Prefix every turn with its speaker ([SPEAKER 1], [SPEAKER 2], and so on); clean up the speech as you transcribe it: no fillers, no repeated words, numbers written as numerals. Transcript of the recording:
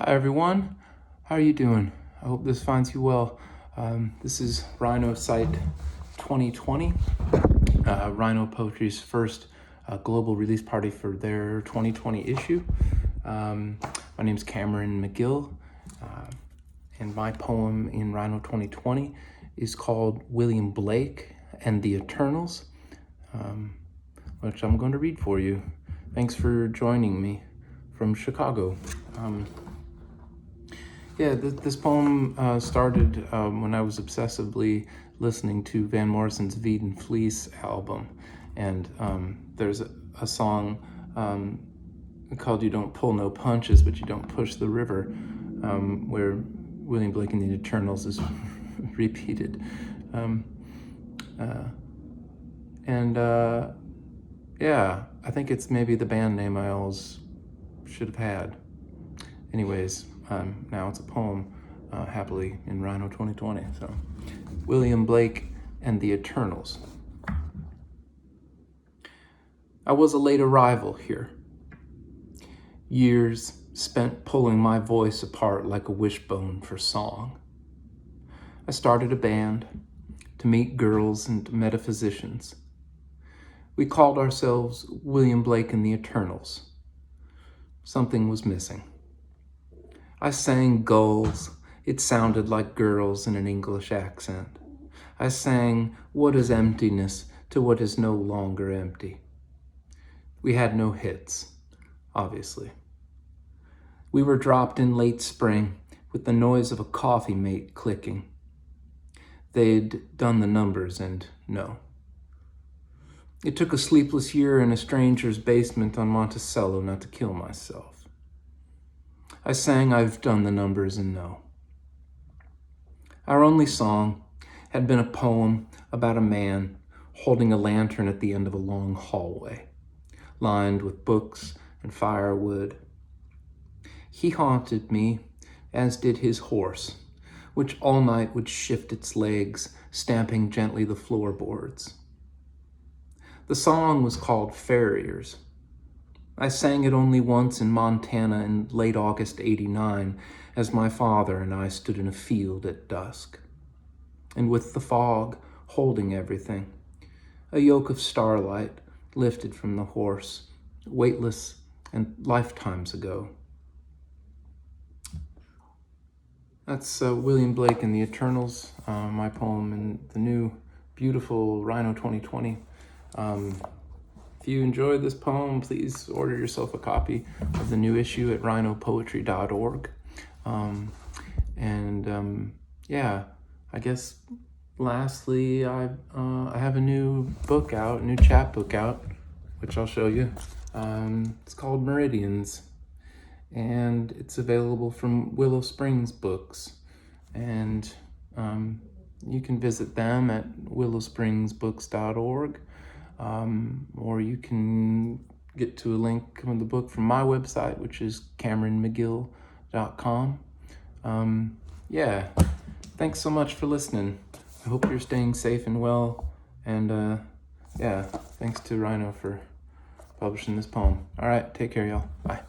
[SPEAKER 1] Hi everyone, how are you doing? I hope this finds you well. This is RHINO Site 2020, RHINO Poetry's first global release party for their 2020 issue. My name's Cameron McGill, and my poem in RHINO 2020 is called William Blake and the Eternals, which I'm going to read for you. Thanks for joining me from Chicago. This poem started when I was obsessively listening to Van Morrison's Veed and Fleece album, and there's a song called You Don't Pull No Punches, but You Don't Push the River, where William Blake and the Eternals is repeated. I think it's maybe the band name I always should have had. Anyways, now it's a poem, happily in RHINO 2020. So, William Blake and the Eternals. I was a late arrival here. Years spent pulling my voice apart like a wishbone for song. I started a band to meet girls and metaphysicians. We called ourselves William Blake and the Eternals. Something was missing. I sang gulls. It sounded like girls in an English accent. I sang, what is emptiness to what is no longer empty? We had no hits, obviously. We were dropped in late spring with the noise of a coffee mate clicking. They'd done the numbers and no. It took a sleepless year in a stranger's basement on Monticello not to kill myself. I sang, I've done the numbers and no. Our only song had been a poem about a man holding a lantern at the end of a long hallway, lined with books and firewood. He haunted me, as did his horse, which all night would shift its legs, stamping gently the floorboards. The song was called Farriers. I sang it only once in Montana in late August '89, as my father and I stood in a field at dusk. And with the fog holding everything, a yoke of starlight lifted from the horse, weightless and lifetimes ago. That's William Blake and the Eternals, my poem in the new, beautiful RHINO 2020. If you enjoyed this poem, please order yourself a copy of the new issue at rhinopoetry.org. I guess lastly, I have a new book out, a new chapbook out, which I'll show you. It's called Meridians, and it's available from Willow Springs Books. And you can visit them at willowspringsbooks.org. Or you can get to a link on the book from my website, which is CameronMcGill.com. Thanks so much for listening. I hope you're staying safe and well. And thanks to RHINO for publishing this poem. All right, take care, y'all. Bye.